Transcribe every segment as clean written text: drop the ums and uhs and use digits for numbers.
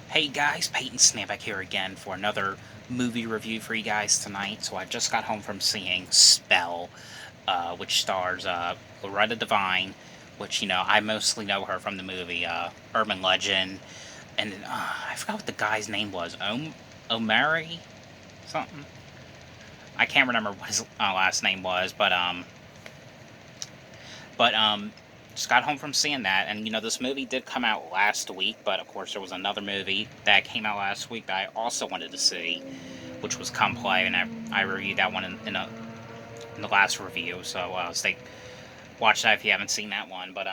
Hey guys, Peyton Snapback here again for another movie review for you guys tonight. So I just got home from seeing Spell, which stars Loretta Devine, which I mostly know her from the movie Urban Legend, and I forgot what the guy's name was. Omari something. I can't remember what his last name was, but just got home from seeing that, and this movie did come out last week, but of course there was another movie that came out last week that I also wanted to see, which was Come Play, and I reviewed that one in the last review. So stay watch that if you haven't seen that one. But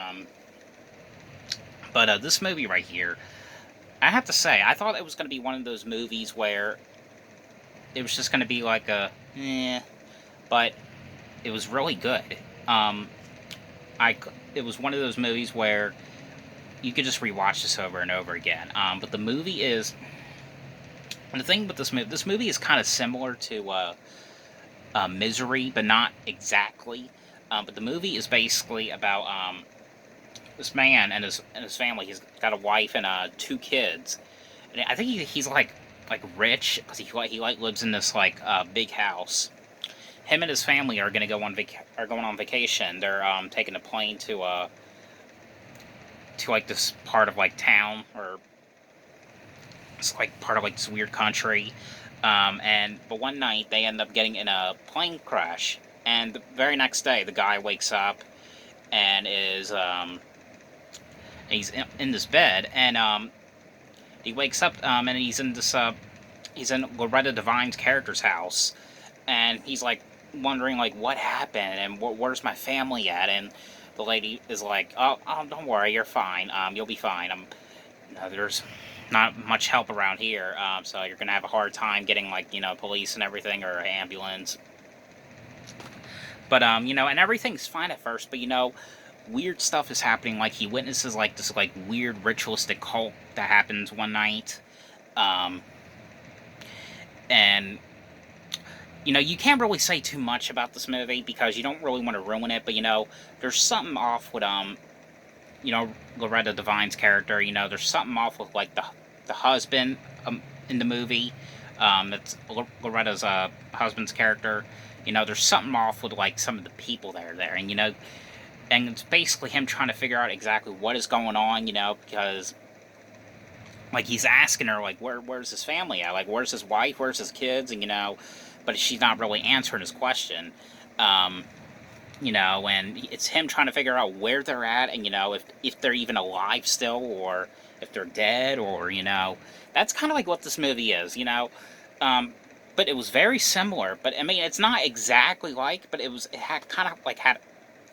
this movie right here, I have to say, I thought it was going to be one of those movies where it was just going to be like but it was really good. Um, I it was one of those movies where you could just rewatch this over and over again. But the movie is the thing with this movie is kind of similar to Misery, but not exactly. But the movie is basically about this man and his family. He's got a wife and two kids, and I think he's like rich because he like lives in this like big house. Him and his family are gonna go on are going on vacation. They're taking a plane to like this part of like town, or it's like part of like this weird country. But one night they end up getting in a plane crash, and the very next day the guy wakes up and is he's in this bed, and he wakes up and he's in Loretta Devine's character's house, and he's like wondering like what happened and where's my family at, and the lady is like, oh, don't worry, you're fine. You'll be fine. No, there's not much help around here, so you're gonna have a hard time getting like police and everything, or ambulance. But and everything's fine at first, but weird stuff is happening. Like he witnesses like this like weird ritualistic cult that happens one night, um, and you can't really say too much about this movie because you don't really want to ruin it. But there's something off with Loretta Devine's character. There's something off with like the husband in the movie. It's Loretta's husband's character. There's something off with like some of the people that are there, and and it's basically him trying to figure out exactly what is going on. Because like he's asking her like where's his family at, like where's his wife, where's his kids, and but she's not really answering his question. Um, and it's him trying to figure out where they're at, and if they're even alive still, or if they're dead, or that's kind of like what this movie is. Um, but it was very similar. But I mean, it's not exactly like, but it had kind of like had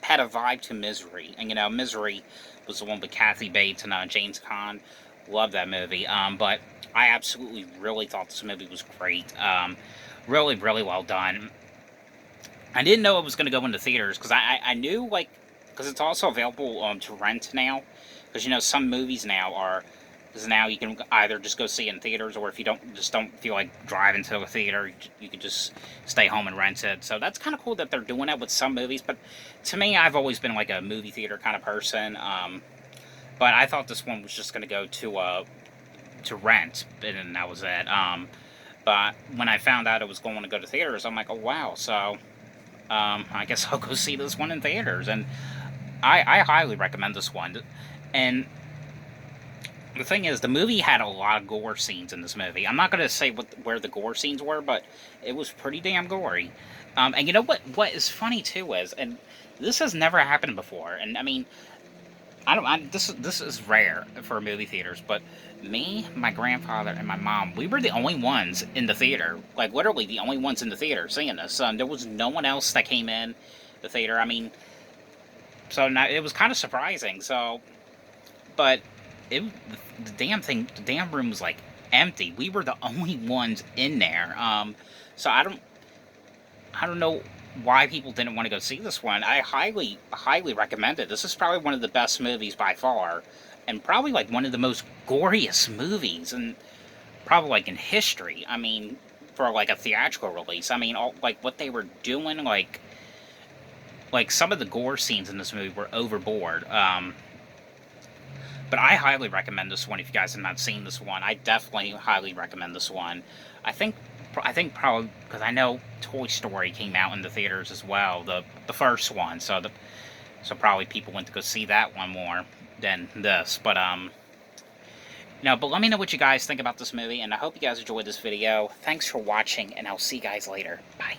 a vibe to Misery, and Misery was the one with Kathy Bates and James Caan. Love that movie. But I absolutely really thought this movie was great. Really, really well done. I didn't know it was going to go into theaters because I knew like because it's also available to rent now, because some movies now are, because now you can either just go see it in theaters, or if you don't feel like driving to a theater, you can just stay home and rent it. So that's kind of cool that they're doing that with some movies. But to me, I've always been like a movie theater kind of person. But I thought this one was just going to go to rent, and that was it. But when I found out it was going to go to theaters, I'm like, oh wow. So I guess I'll go see this one in theaters, and I highly recommend this one. And the thing is, the movie had a lot of gore scenes in this movie. I'm not going to say where the gore scenes were, but it was pretty damn gory. And you know what? What is funny too is, and this has never happened before. And I mean, I don't. This is rare for movie theaters, but me, my grandfather, and my mom, we were the only ones in the theater. Like literally the only ones in the theater seeing this. There was no one else that came in the theater. I mean, so now, it was kind of surprising. So, but it the damn room was like empty. We were the only ones in there. So I don't know why people didn't want to go see this one. I highly, highly recommend it. This is probably one of the best movies by far, and probably like one of the most goriest movies, and probably like in history. I mean, for like a theatrical release. I mean, all like what they were doing, like some of the gore scenes in this movie were overboard. But I highly recommend this one if you guys have not seen this one. I definitely highly recommend this one. I think probably because I know Toy Story came out in the theaters as well, the first one. So probably people went to go see that one more than this. But but let me know what you guys think about this movie, and I hope you guys enjoyed this video. Thanks for watching, and I'll see you guys later. Bye.